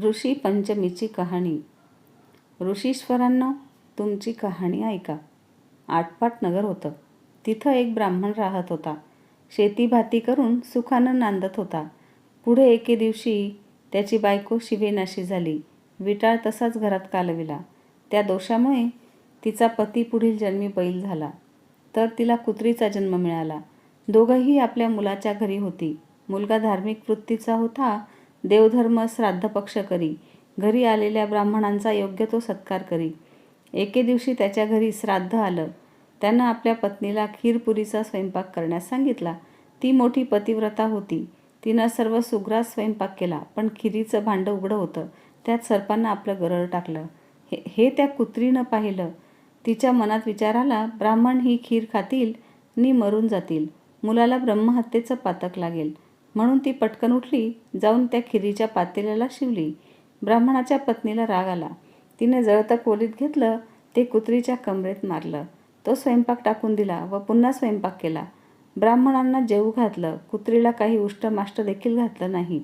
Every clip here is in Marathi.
ऋषी पंचमीची कहाणी. ऋषीश्वरांनो, तुमची कहाणी ऐका. आटपाट नगर होतं. तिथं एक ब्राह्मण राहत होता. शेतीभाती करून सुखानं नांदत होता. पुढे एके दिवशी त्याची बायको शिवेनाशी झाली. विटाळ तसाच घरात कालविला. त्या दोषामुळे तिचा पती पुढील जन्मी बैल झाला, तर तिला कुत्रीचा जन्म मिळाला. दोघंही आपल्या मुलाच्या घरी होती. मुलगा धार्मिक वृत्तीचा होता. देवधर्म श्राद्धपक्ष करी. घरी आलेल्या ब्राह्मणांचा योग्य तो सत्कार करी. एके दिवशी त्याच्या घरी श्राद्ध आलं. त्यानं आपल्या पत्नीला खीरपुरीचा स्वयंपाक करण्यास सांगितला. ती मोठी पतिव्रता होती. तिनं सर्व सुग्रास स्वयंपाक केला, पण खिरीचं भांडं उघडं होतं. त्यात सर्पानं आपलं गरळ टाकलं. हे त्या कुत्रीनं पाहिलं. तिच्या मनात विचार आला, ब्राह्मण ही खीर खातील नि मरून जातील. मुलाला ब्रह्महत्येचं पातक लागेल. म्हणून ती पटकन उठली, जाऊन त्या खिरीच्या पातेल्याला शिवली. ब्राह्मणाच्या पत्नीला राग आला. तिने जळतं कोलीत घेतलं, ते कुत्रीच्या कमरेत मारलं. तो स्वयंपाक टाकून दिला व पुन्हा स्वयंपाक केला. ब्राह्मणांना जेवू घातलं. कुत्रीला काही उष्टमाष्ट देखील घातलं नाही.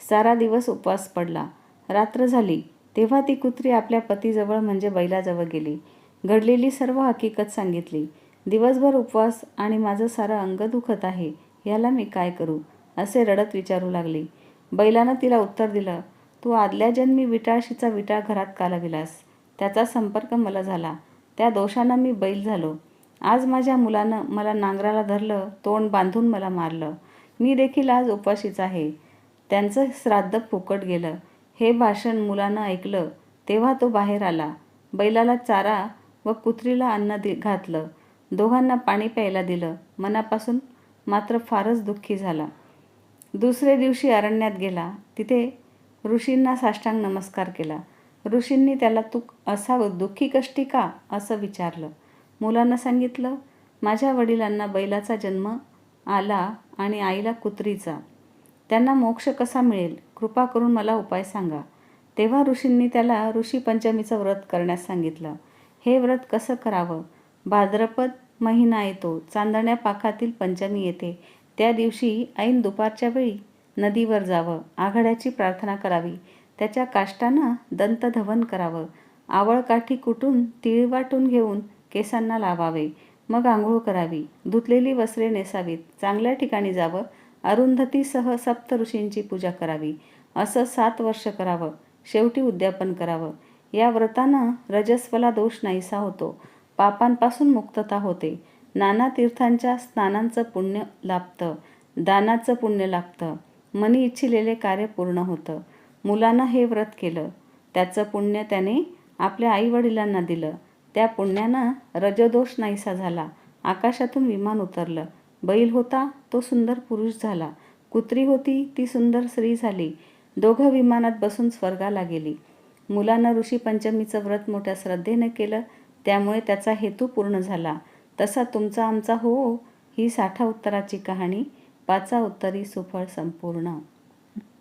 सारा दिवस उपवास पडला. रात्र झाली तेव्हा ती कुत्री आपल्या पतीजवळ म्हणजे बैलाजवळ गेली. घडलेली सर्व हकीकत सांगितली. दिवसभर उपवास आणि माझं सारं अंग दुखत आहे, याला मी काय करू, असे रडत विचारू लागली. बैलानं तिला उत्तर दिलं, तू आदल्या जन्मी विटाळशीचा विटाळ घरात कालविलास. त्याचा संपर्क मला झाला. त्या दोषानं मी बैल झालो. आज माझ्या मुलानं मला नांगराला धरलं, तोंड बांधून मला मारलं. मी देखील आज उपवाशीच आहे. त्यांचं श्राद्ध फुकट गेलं. हे भाषण मुलानं ऐकलं तेव्हा तो बाहेर आला. बैलाला चारा व कुत्रीला अन्न घातलं. दोघांना पाणी प्यायला दिलं. मनापासून मात्र फारच दुःखी झाला. दुसरे दिवशी अरण्यात गेला. तिथे ऋषींना साष्टांग नमस्कार केला. ऋषींनी त्याला तू असा दुःखी कष्टी का, असं विचारलं. मुलानं सांगितलं, माझ्या वडिलांना बैलाचा जन्म आला आणि आईला कुत्रीचा. त्यांना मोक्ष कसा मिळेल, कृपा करून मला उपाय सांगा. तेव्हा ऋषींनी त्याला ऋषी पंचमीचं व्रत करण्यास सांगितलं. हे व्रत कसं करावं? भाद्रपद महिना येतो. चांदण्या पाखातील पंचमी येते. त्या दिवशी ऐन दुपारच्या वेळी नदीवर जावं. आघाड्याची प्रार्थना करावी. त्याच्या काष्टानं दंतधवन करावं. आवळकाठी कुटून तीळ वाटून घेऊन केसांना लावावे. मग आंघोळ करावी. धुतलेली वस्त्रे नेसावीत. चांगल्या ठिकाणी जावं. अरुंधतीसह सप्त ऋषींची पूजा करावी. असं 7 वर्ष करावं. शेवटी उद्यापन करावं. या व्रतानं रजस्वला दोष नाहीसा होतो. पापांपासून मुक्तता होते. नाना तीर्थांच्या स्नानांचं पुण्य लाभतं. दानाचं पुण्य लागतं. मनी इच्छिलेले कार्य पूर्ण होतं. मुलानं हे व्रत केलं. त्याचं पुण्य त्याने आपल्या आईवडिलांना दिलं. त्या पुण्यानं रजदोष नाहीसा झाला. आकाशातून विमान उतरलं. बैल होता तो सुंदर पुरुष झाला. कुत्री होती ती सुंदर स्त्री झाली. दोघं विमानात बसून स्वर्गाला गेली. मुलानं ऋषी पंचमीचं व्रत मोठ्या श्रद्धेनं केलं. त्यामुळे त्याचा हेतू पूर्ण झाला. तसा तुमचा आमचा हो, ही 60 उत्तराची कहाणी. 5 उत्तरी सुफळ संपूर्ण.